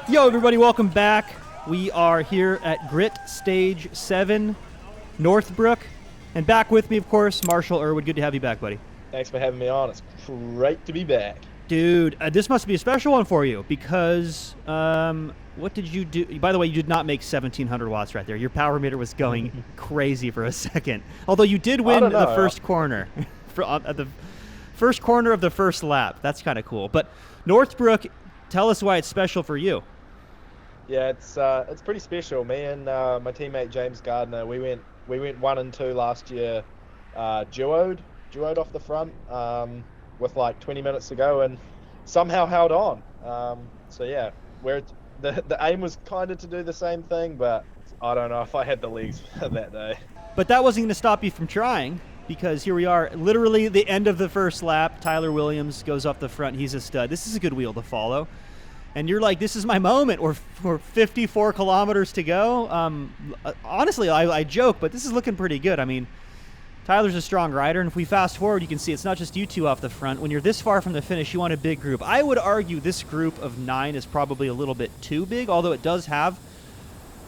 Yo, everybody, welcome back. We are here at Grit Stage 7, Northbrook. And back with me, of course, Marshall Irwood. Good to have you back, buddy. Thanks for having me on. It's great to be back. Dude, this must be a special one for you because, what did you do? By the way, you did not make 1,700 watts right there. Your power meter was going crazy for a second. Although you did win the first corner, at the first corner of the first lap. That's kind of cool. But Northbrook, tell us why it's special for you. Yeah, it's pretty special. Me and my teammate James Gardner, we went 1 and 2 last year, duoed off the front with like 20 minutes to go, and somehow held on. So yeah, the aim was kind of to do the same thing, but I don't know if I had the legs that day. But that wasn't going to stop you from trying, because here we are, literally the end of the first lap. Tyler Williams goes off the front. He's a stud. This is a good wheel to follow. And you're like, this is my moment. We're 54 kilometers to go. Honestly, I joke, but this is looking pretty good. I mean, Tyler's a strong rider, and if we fast forward, you can see it's not just you two off the front. When you're this far from the finish, you want a big group. I would argue this group of 9 is probably a little bit too big, although it does have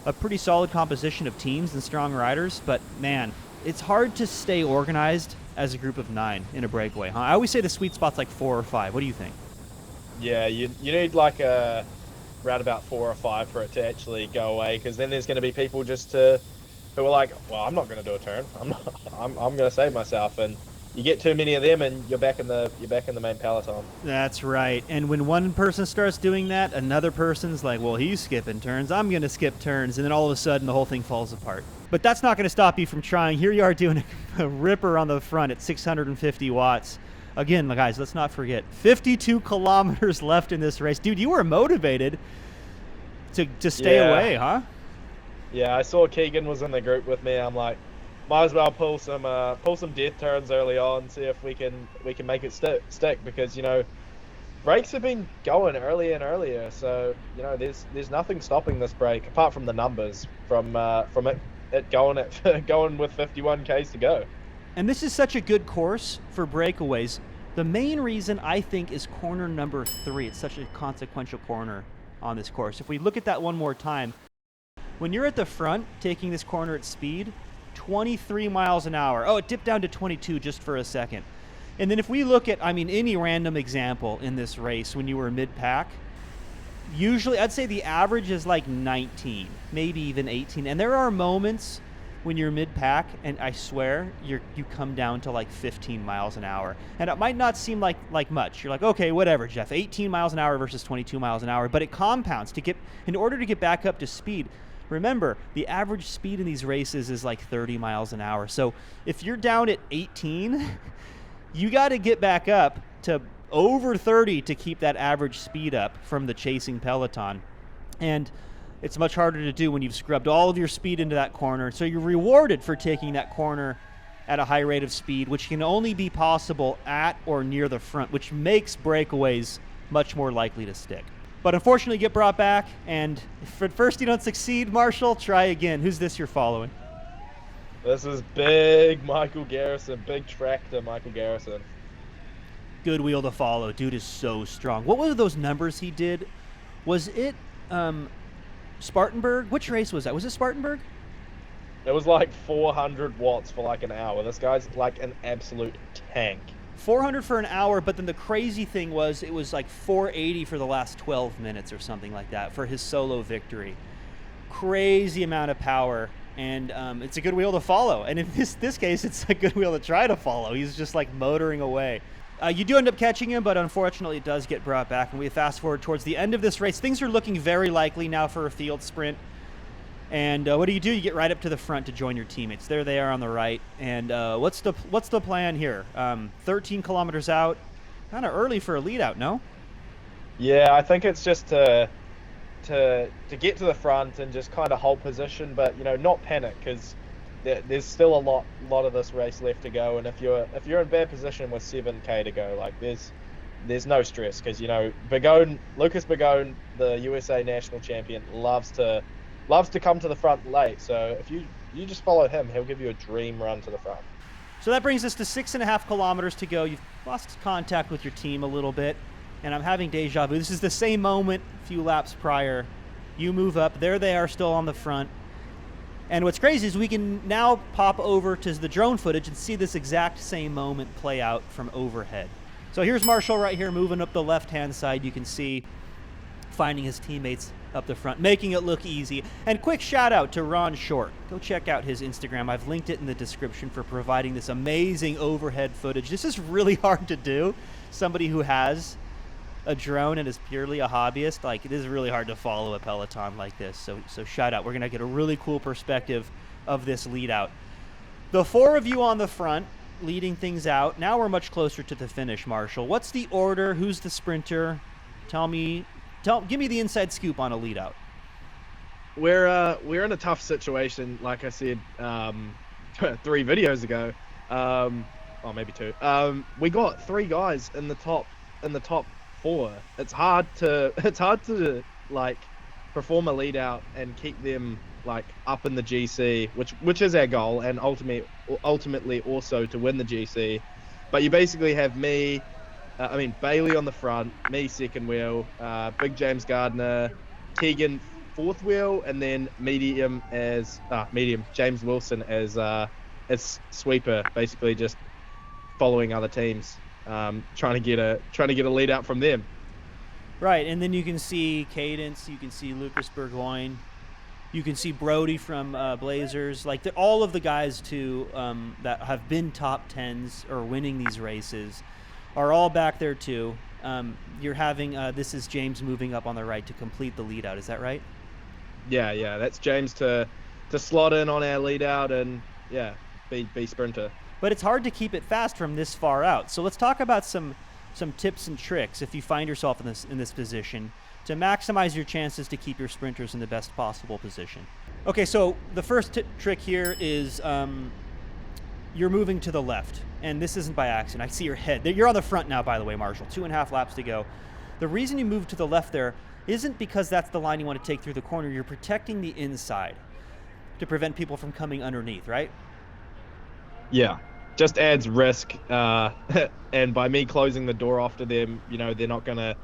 a pretty solid composition of teams and strong riders. But, man, it's hard to stay organized as a group of 9 in a breakaway, huh? I always say the sweet spot's like 4 or 5. What do you think? Yeah, you need like a round about 4 or 5 for it to actually go away, because then there's going to be people who are like, well, I'm not going to do a turn. I'm going to save myself, and you get too many of them, and you're back in the main peloton. That's right. And when one person starts doing that, another person's like, well, he's skipping turns. I'm going to skip turns, and then all of a sudden the whole thing falls apart. But that's not going to stop you from trying. Here you are doing a ripper on the front at 650 watts. Again, guys, let's not forget, 52 kilometers left in this race. Dude, you were motivated to stay away, huh? Yeah, I saw Keegan was in the group with me. I'm like, might as well pull some death turns early on, see if we can make it stick, because breaks have been going earlier and earlier. So there's nothing stopping this break apart from the numbers from it going with 51 k's to go. And this is such a good course for breakaways. The main reason, I think, is corner number 3. It's such a consequential corner on this course. If we look at that one more time, when you're at the front taking this corner at speed, 23 miles an hour. Oh, it dipped down to 22 just for a second. And then if we look at, any random example in this race when you were mid-pack, usually I'd say the average is like 19, maybe even 18. And there are moments when you're mid-pack, and I swear, you come down to like 15 miles an hour. And it might not seem like much. You're like, okay, whatever, Jeff, 18 miles an hour versus 22 miles an hour. But it compounds. In order to get back up to speed, remember, the average speed in these races is like 30 miles an hour. So if you're down at 18, you got to get back up to over 30 to keep that average speed up from the chasing peloton. And it's much harder to do when you've scrubbed all of your speed into that corner. So you're rewarded for taking that corner at a high rate of speed, which can only be possible at or near the front, which makes breakaways much more likely to stick. But unfortunately, you get brought back, and if at first you don't succeed, Marshall, try again. Who's this you're following? This is big Michael Garrison, big tractor Michael Garrison. Good wheel to follow. Dude is so strong. What were those numbers he did? Was it Spartanburg? Which race was that? Was it Spartanburg? It was like 400 watts for like an hour. This guy's like an absolute tank. 400 for an hour, but then the crazy thing was it was like 480 for the last 12 minutes or something like that for his solo victory. Crazy amount of power, and it's a good wheel to follow. And in this case, it's a good wheel to try to follow. He's just like motoring away. You do end up catching him, but unfortunately it does get brought back. And we fast forward towards the end of this race. Things are looking very likely now for a field sprint. And what do? You get right up to the front to join your teammates. There they are on the right. And what's the plan here? 13 kilometers out. Kind of early for a lead out, no? Yeah, I think it's just to get to the front and just kind of hold position, but not panic, because there's still a lot of this race left to go. And if you're in bad position with 7k to go, like there's no stress, because Lucas Bagone, the USA national champion, loves to come to the front late. So if you just follow him, he'll give you a dream run to the front. So that brings us to 6.5 kilometers to go. You've lost contact with your team a little bit. and I'm having deja vu. This is the same moment a few laps prior. You move up, there they are still on the front. And what's crazy is we can now pop over to the drone footage and see this exact same moment play out from overhead. So here's Marshall right here moving up the left-hand side. You can see finding his teammates up the front, making it look easy. And quick shout out to Ron Short. Go check out his Instagram. I've linked it in the description for providing this amazing overhead footage. This is really hard to do. Somebody who has a drone and is purely a hobbyist, like, it is really hard to follow a peloton like this. So shout out. We're gonna get a really cool perspective of this lead out. The four of you on the front leading things out. Now we're much closer to the finish, Marshall. What's the order? Who's the sprinter? Give me the inside scoop on a lead out. We're in a tough situation, like I said 3 videos ago, or maybe 2. We got 3 guys in the top 4. It's hard to like perform a lead out and keep them like up in the GC, which is our goal, and ultimately also to win the GC. But you basically have me, Bailey on the front, me second wheel, Big James Gardner, Keegan fourth wheel, and then medium James Wilson as sweeper, basically just following other teams, trying to get a lead out from them. Right, and then you can see Cadence, you can see Lucas Burgoyne, you can see Brody from Blazers, like all of the guys too that have been top 10s or winning these races are all back there too. You're having this is James moving up on the right to complete the lead out. Is that right? Yeah, that's James to slot in on our lead out and be sprinter. But it's hard to keep it fast from this far out. So let's talk about some tips and tricks if you find yourself in this position to maximize your chances to keep your sprinters in the best possible position. Okay, so the first trick here is you're moving to the left, and this isn't by accident. I see your head. You're on the front now, by the way, Marshall. 2.5 laps to go. The reason you move to the left there isn't because that's the line you want to take through the corner. You're protecting the inside to prevent people from coming underneath, right? Yeah, just adds risk. And by me closing the door after them, they're not going to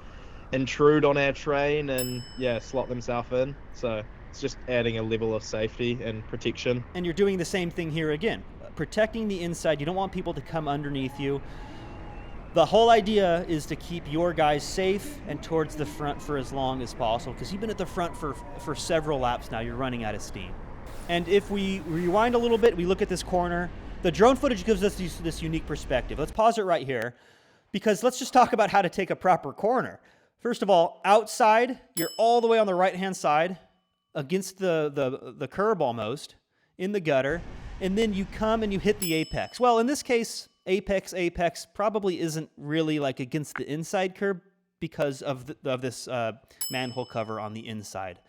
intrude on our train and slot themselves in. So it's just adding a level of safety and protection. And you're doing the same thing here again. Protecting the inside. You don't want people to come underneath you. The whole idea is to keep your guys safe and towards the front for as long as possible, because you've been at the front for several laps now. You're running out of steam. And if we rewind a little bit, we look at this corner. The drone footage gives us this unique perspective. Let's pause it right here, because let's just talk about how to take a proper corner. First of all, outside, you're all the way on the right-hand side against the curb almost, in the gutter, and then you come and you hit the apex. Well, in this case, apex probably isn't really like against the inside curb because of this manhole cover on the inside,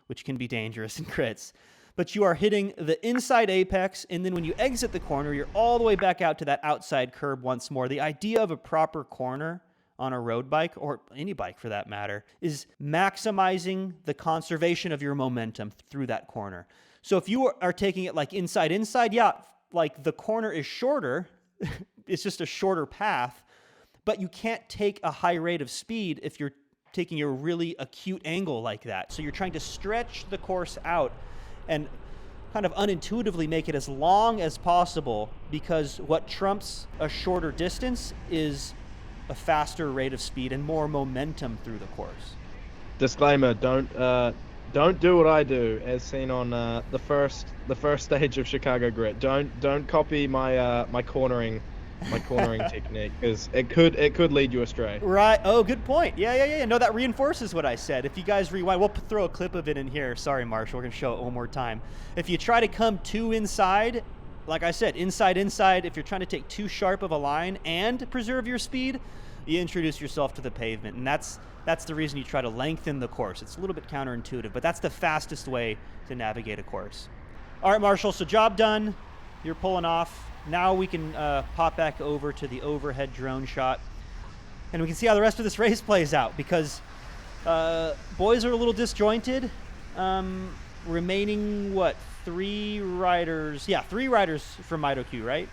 which can be dangerous in crits. But you are hitting the inside apex, and then when you exit the corner, you're all the way back out to that outside curb once more. The idea of a proper corner on a road bike, or any bike for that matter, is maximizing the conservation of your momentum through that corner. So if you are taking it like inside, like the corner is shorter, it's just a shorter path, but you can't take a high rate of speed if you're taking a really acute angle like that. So you're trying to stretch the course out and kind of unintuitively make it as long as possible, because what trumps a shorter distance is a faster rate of speed and more momentum through the course. Disclaimer: don't do what I do, as seen on the first stage of Chicago Grit. Don't copy my cornering technique, because it could lead you astray. Right. Oh, good point. Yeah. No, that reinforces what I said. If you guys rewind, we'll throw a clip of it in here. Sorry, Marshall, we're gonna show it one more time. If you try to come too inside, like I said, inside, if you're trying to take too sharp of a line and preserve your speed, you introduce yourself to the pavement, and that's the reason you try to lengthen the course. It's a little bit counterintuitive, but that's the fastest way to navigate a course. All right, Marshall, so job done. You're pulling off. Now we can pop back over to the overhead drone shot, and we can see how the rest of this race plays out, because boys are a little disjointed. Remaining, what, 3 riders? Yeah, 3 riders from MitoQ, right?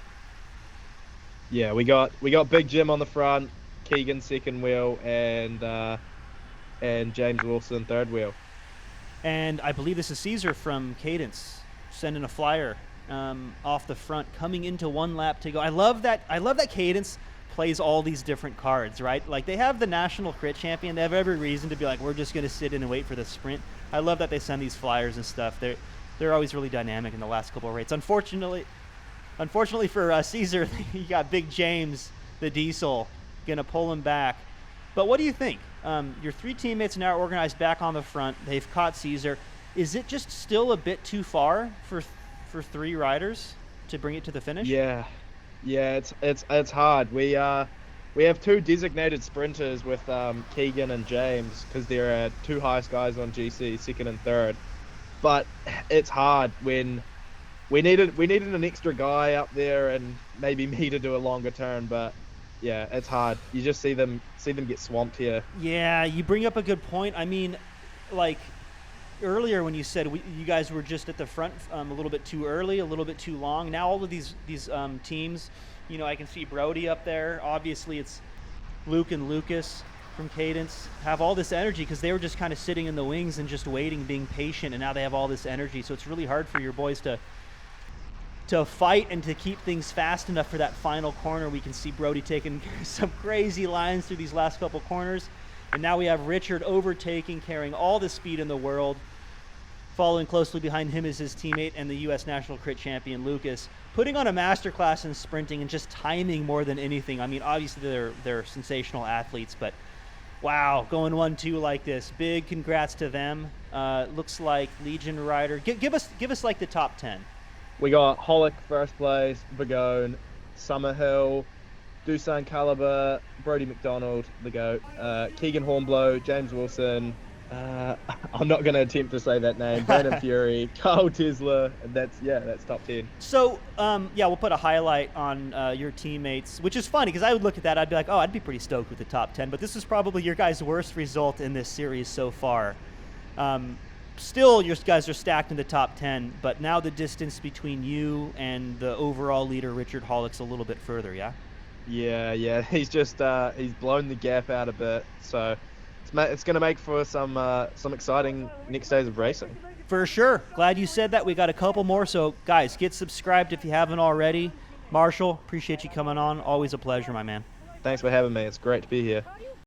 Yeah, we got Big Jim on the front, Keegan second wheel, and James Wilson third wheel. And I believe this is Caesar from Cadence sending a flyer off the front, coming into one lap to go. I love that Cadence plays all these different cards, right? Like, they have the national crit champion. They have every reason to be like, we're just going to sit in and wait for the sprint. I love that they send these flyers and stuff. They're always really dynamic in the last couple of rates. Unfortunately for Caesar, you got Big James, the Diesel, going to pull him back. But what do you think? Your three teammates now are organized back on the front. They've caught Caesar. Is it just still a bit too far for three riders to bring it to the finish? Yeah, it's hard. We have two designated sprinters with Keegan and James, because they're two highest guys on GC, second and third. But it's hard when we needed an extra guy up there and maybe me to do a longer turn. But yeah, it's hard. You just see them get swamped here. Yeah, you bring up a good point. I mean, like, earlier when you said you guys were just at the front a little bit too early, a little bit too long. Now all of these teams, I can see Brody up there. Obviously, it's Luke and Lucas from Cadence have all this energy because they were just kind of sitting in the wings and just waiting, being patient, and now they have all this energy. So it's really hard for your boys to fight and to keep things fast enough for that final corner. We can see Brody taking some crazy lines through these last couple corners. And now we have Richard overtaking, carrying all the speed in the world. Following closely behind him is his teammate and the U.S. National Crit Champion, Lucas, putting on a masterclass in sprinting and just timing more than anything. I mean, obviously they're sensational athletes, but wow, going 1-2 like this. Big congrats to them. Looks like Legion rider. Give us like the top 10. We got Holick first place, Bagone, Summerhill, Dusan Caliber, Brody McDonald, the GOAT, Keegan Hornblow, James Wilson, I'm not going to attempt to say that name, Brandon Fury, Carl Tesla, and that's top 10. So, we'll put a highlight on your teammates, which is funny because I would look at that, I'd be like, oh, I'd be pretty stoked with the top 10, but this is probably your guys' worst result in this series so far. Still, your guys are stacked in the top 10, but now the distance between you and the overall leader, Richard Hollick's a little bit further, yeah? Yeah, he's just he's blown the gap out a bit, so it's going to make for some exciting next days of racing. For sure. Glad you said that. We got a couple more, so guys, get subscribed if you haven't already. Marshall, appreciate you coming on. Always a pleasure, my man. Thanks for having me. It's great to be here.